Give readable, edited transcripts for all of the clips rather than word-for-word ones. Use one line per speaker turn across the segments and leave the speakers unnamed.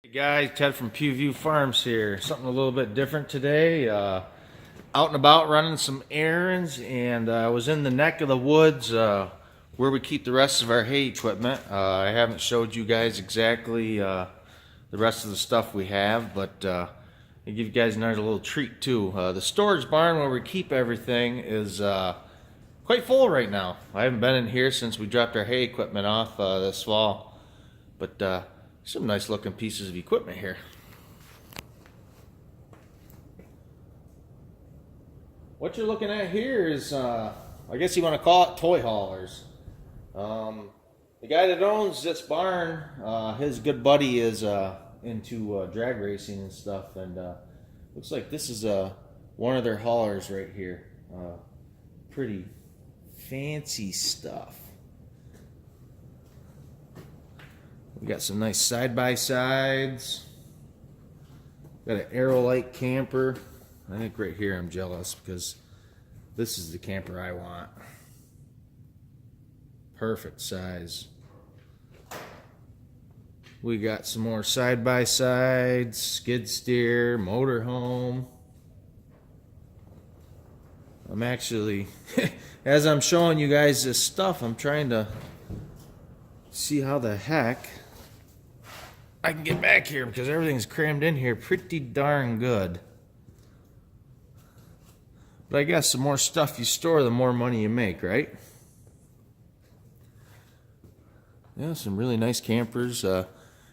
Hey guys, Ted from Pewview Farms here. Something a little bit different today. Out and about running some errands, and I was in the neck of the woods where we keep the rest of our hay equipment. I haven't showed you guys exactly the rest of the stuff we have, but I'll give you guys another little treat too. The storage barn where we keep everything is quite full right now. I haven't been in here since we dropped our hay equipment off this fall, but some nice looking pieces of equipment here. What you're looking at here is, I guess you want to call it toy haulers. The guy that owns this barn, his good buddy is into drag racing and stuff, and looks like this is one of their haulers right here. Pretty fancy stuff. We got some nice side-by-sides. Got an Aerolite camper. I think right here I'm jealous because this is the camper I want. Perfect size. We got some more side-by-sides, skid steer, motorhome. I'm actually, as I'm showing you guys this stuff, I'm trying to see how the heck I can get back here because everything's crammed in here pretty darn good. But I guess the more stuff you store, the more money you make, right? Yeah, some really nice campers.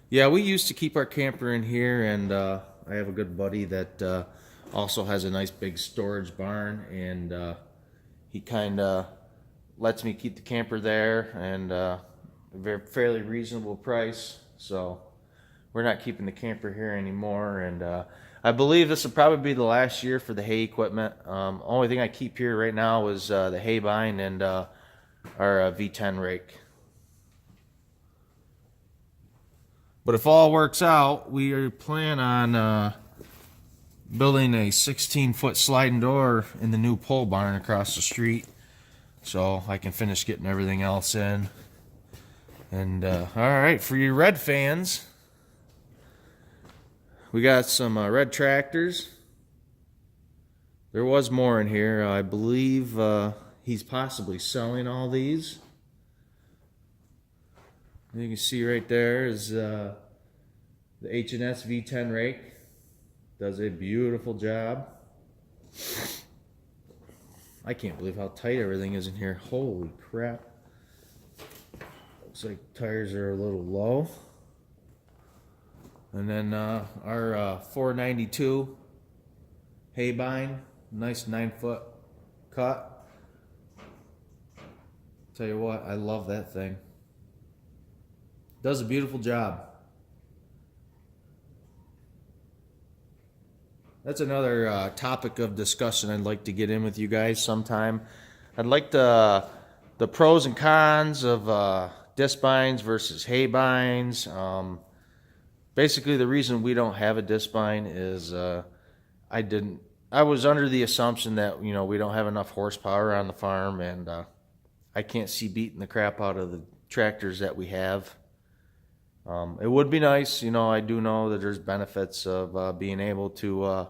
Yeah, we used to keep our camper in here, and I have a good buddy that also has a nice big storage barn, and he kind of lets me keep the camper there, and a fairly reasonable price. So we're not keeping the camper here anymore, and I believe this will probably be the last year for the hay equipment. Only thing I keep here right now is the hay bine and our V10 rake. But if all works out, we plan on building a 16-foot sliding door in the new pole barn across the street, so I can finish getting everything else in. And all right, for you red fans, we got some red tractors. There was more in here. I believe he's possibly selling all these. You can see right there is the H&S V10 rake. Does a beautiful job. I can't believe how tight everything is in here. Holy crap. Looks like tires are a little low. And then our 492 hay bine, nice 9-foot cut. Tell you what, I love that thing. Does a beautiful job. That's another topic of discussion I'd like to get in with you guys sometime. I'd like the pros and cons of disc bines versus hay bines. Basically, the reason we don't have a disc bine is I was under the assumption that we don't have enough horsepower on the farm, and I can't see beating the crap out of the tractors that we have. It would be nice, I do know that there's benefits of being able to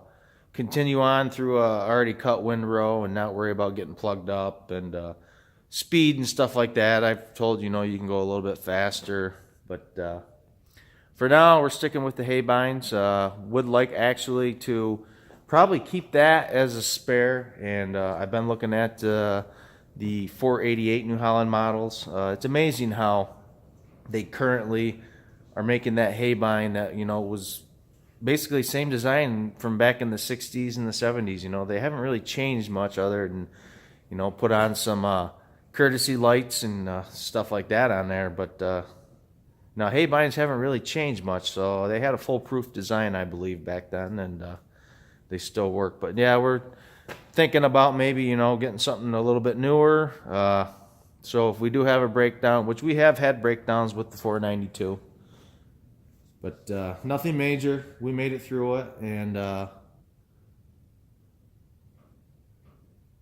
continue on through a already cut windrow and not worry about getting plugged up and speed and stuff like that. I've told you can go a little bit faster, but for now we're sticking with the hay bines. Would like actually to probably keep that as a spare, and I've been looking at the 488 New Holland models. It's amazing how they currently are making that hay bine that was basically same design from back in the 60s and the 70s. They haven't really changed much other than put on some courtesy lights and stuff like that on there, but now hay bines haven't really changed much. So they had a foolproof design, I believe, back then, and they still work. But yeah, we're thinking about maybe getting something a little bit newer. So if we do have a breakdown, which we have had breakdowns with the 492, but nothing major. We made it through it, and well,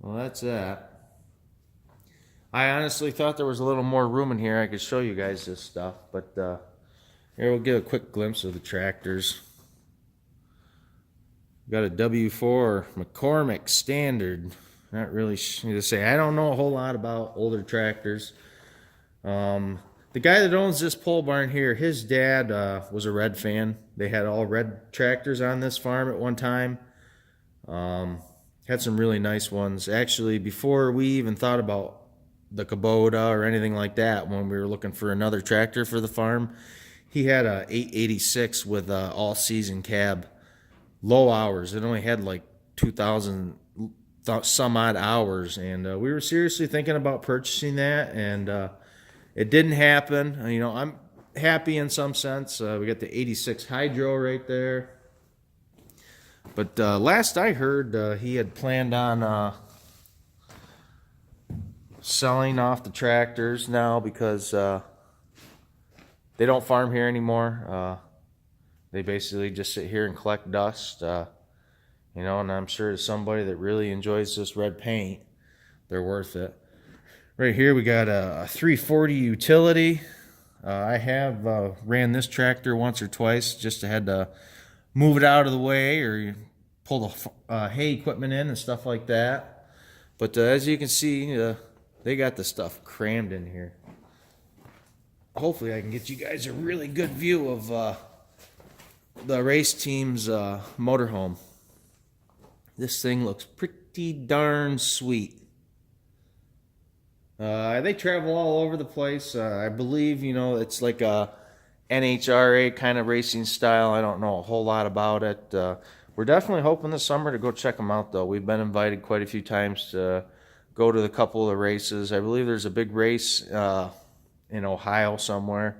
that's that. I honestly thought there was a little more room in here. I could show you guys this stuff, but Here we'll get a quick glimpse of the tractors. Got a W4 McCormick Standard. Not really to say. I don't know a whole lot about older tractors. The guy that owns this pole barn here, his dad was a Red fan. They had all red tractors on this farm at one time. Had some really nice ones. Actually, before we even thought about the Kubota or anything like that, when we were looking for another tractor for the farm, he had a 886 with a all-season cab, low hours. It only had like 2,000 some odd hours, and we were seriously thinking about purchasing that, and it didn't happen. You know, I'm happy in some sense. We got the 86 Hydro right there. But last I heard, he had planned on selling off the tractors now because they don't farm here anymore. They basically just sit here and collect dust. You know, and I'm sure to somebody that really enjoys this red paint, they're worth it. Right here we got a 340 utility. I have ran this tractor once or twice, just had to move it out of the way or pull the hay equipment in and stuff like that. But as you can see, they got the stuff crammed in here. Hopefully I can get you guys a really good view of the race team's motorhome. This thing looks pretty darn sweet. They travel all over the place. I believe, you know, it's like a NHRA kind of racing style. I don't know a whole lot about it. We're definitely hoping this summer to go check them out, though. We've been invited quite a few times to go to a couple of races. I believe there's a big race in Ohio somewhere.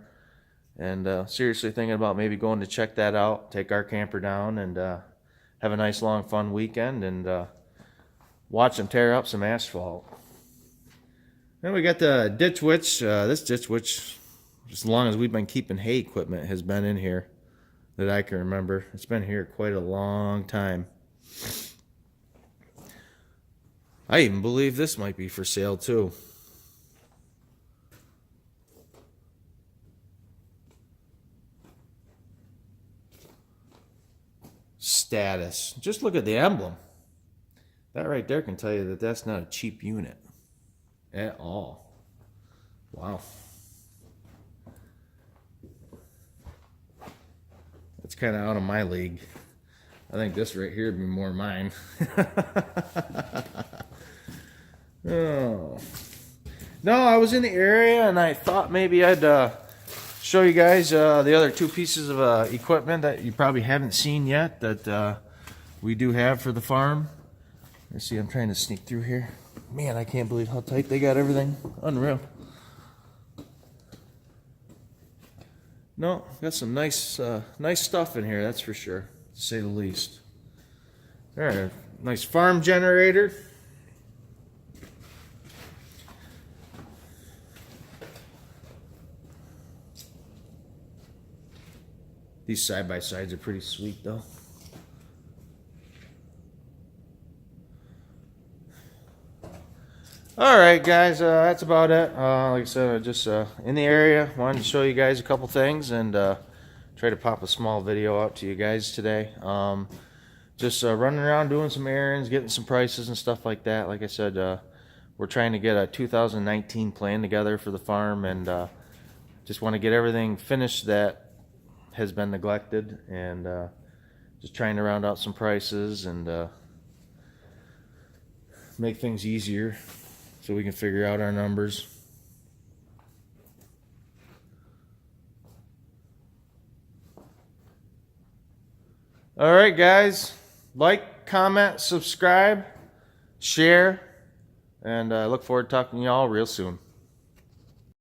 And seriously thinking about maybe going to check that out, take our camper down, and have a nice, long, fun weekend, and watch them tear up some asphalt. Then we got the Ditch Witch. This Ditch Witch, as long as we've been keeping hay equipment, has been in here that I can remember. It's been here quite a long time. I even believe this might be for sale too. Status. Just look at the emblem. That right there can tell you that that's not a cheap unit at all. Wow. That's kind of out of my league. I think this right here would be more mine. Oh. No, I was in the area and I thought maybe I'd show you guys the other two pieces of equipment that you probably haven't seen yet that we do have for the farm. Let's see, I'm trying to sneak through here. Man, I can't believe how tight they got everything. Unreal. No, got some nice stuff in here, that's for sure, to say the least. All right, nice farm generator. These side-by-sides are pretty sweet, though. Alright guys, that's about it. Like I said, I just in the area, wanted to show you guys a couple things and try to pop a small video out to you guys today. Just running around doing some errands, getting some prices and stuff like that. Like I said, we're trying to get a 2019 plan together for the farm, and just want to get everything finished that has been neglected, and just trying to round out some prices and make things easier so we can figure out our numbers. All right, guys, like, comment, subscribe, share, and I look forward to talking to y'all real soon.